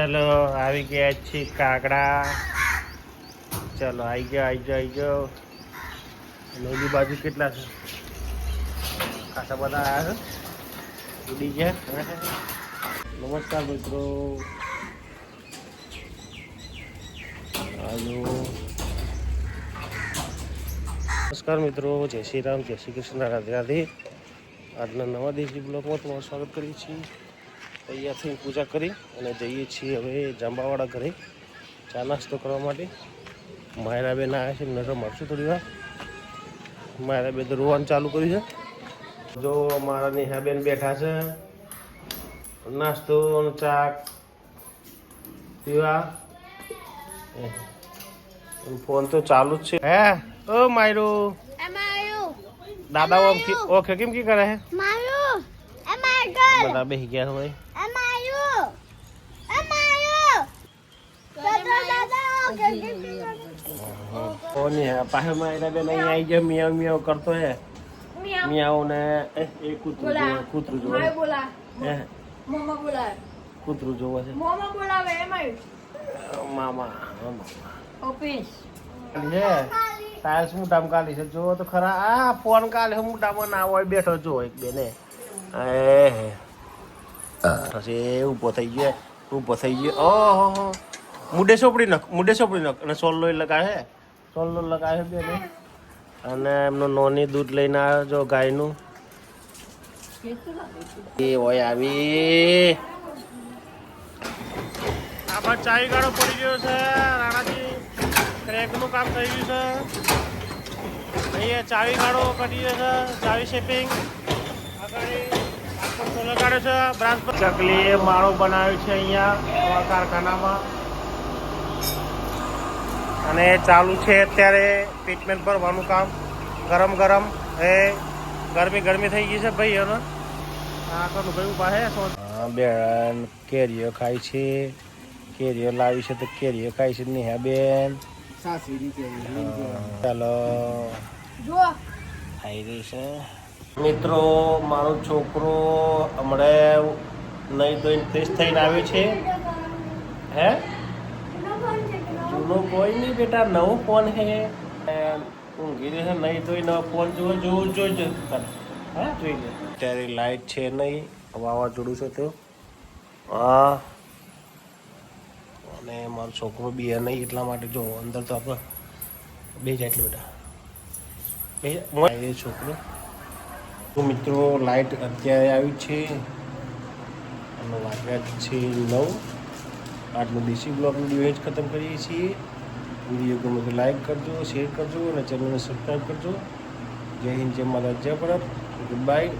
ચલો આવી ગયા છીએ કાકડા. ચલો આવી જાઓ. અને એની બાજુ કેટલા છે? ખાસા બધા આવ્યા છે. ઉડી ગયા. નમસ્કાર મિત્રો. નમસ્કાર મિત્રો, જય શ્રી રામ, જય શ્રી કૃષ્ણ, રાધે રાધે. આજના નવા દેશી બ્લોગમાં તમારું સ્વાગત કરીએ છીએ. અહીંયાથી પૂજા કરી અને જઈએ છીએ હવે જાંબાવાળા ઘરે ચા નાસ્તો કરવા માટે. માયરા બેન આવ્યા છે, નજર મળશું થોડી વાર. માયરા બેન તો રોવાનું ચાલુ કર્યું છે. જો મારા નેહાબેન બેઠા છે નાસ્તો અને ચા પીવા. ફોન તો ચાલુ જ છે. હે ઓ માયરો દાદા ઓકે કેમ કી કરે હે બધા બેસી ગયા હોય. પાસે માયરા બેન અહીં આવી જાય મિયાવ મિયાવ કરતો હે. મિયાવ ને એ કૂતરું જોવે કૂતરું જોવે છે. મામા ટાયર્સ મોટામાં કાઢી છે. જો તો ખરા આ ફોન કાલે મોટામાં ના હોય બેઠો જો એક બેને પછી ઊભો થઈ ગયો. ઓહો મુડે સોપડી નાખ અને સોલ્લો લગાવે બેને. અને એમનો નોની દૂધ લઈને આવ્યો જો ગાયનું. એ હોય આવી આમાં ચાવી ગાળો પડી ગયો છે. રાણાજી ક્રેકનું કામ થઈ ગયું છે. અહીંયા ચાવી ગાળો કરી ગયો છે. ચાવી શેપિંગ આગળ લગાડ્યો છે. બ્રાન્ચ પર ચકલીએ માળો બનાવ્યો છે અહીંયા કારખાનામાં. અને ચાલુ છે અત્યારે ટ્રીટમેન્ટ ભરવાનું કામ. ગરમ એ ગરમી થઈ ગઈ છે ભાઈ. એનો આખરનું ભાઈ ઉભા છે. બેન કેરીઓ ખાય છે. કેરીઓ લાવી છે તો કેરીઓ ખાય છે નેહા બેન. ચાલો ખાઈ રહી છે. મિત્રો મારો છોકરો હમણાં નહીં ધોઈને ફ્રેશ થઈને આવ્યો છે. હે જૂનો કોઈ નહીં બેટા, નવો ફોન હે. ઊંઘી રહે નહીં ધોઈને ફોન જોઈ લે. અત્યારે લાઈટ છે નહીં, વાવાઝોડું છે તો. હા અને મારો છોકરો બી નહીં એટલા માટે જો અંદર તો આપણે બે જાય એટલે બેટા એ છોકરો. તો મિત્રો લાઇટ અત્યારે આવી છે અને વાગ્યા છે 9. આજનો દેશી બ્લોગનો વિડીયો ખતમ કરીએ છીએ. વિડીયો ગમે તો લાઈક કરજો, શેર કરજો અને ચેનલને સબસ્ક્રાઈબ કરજો. જય હિન્દ, જય માતા, જય ભારત. Good bye.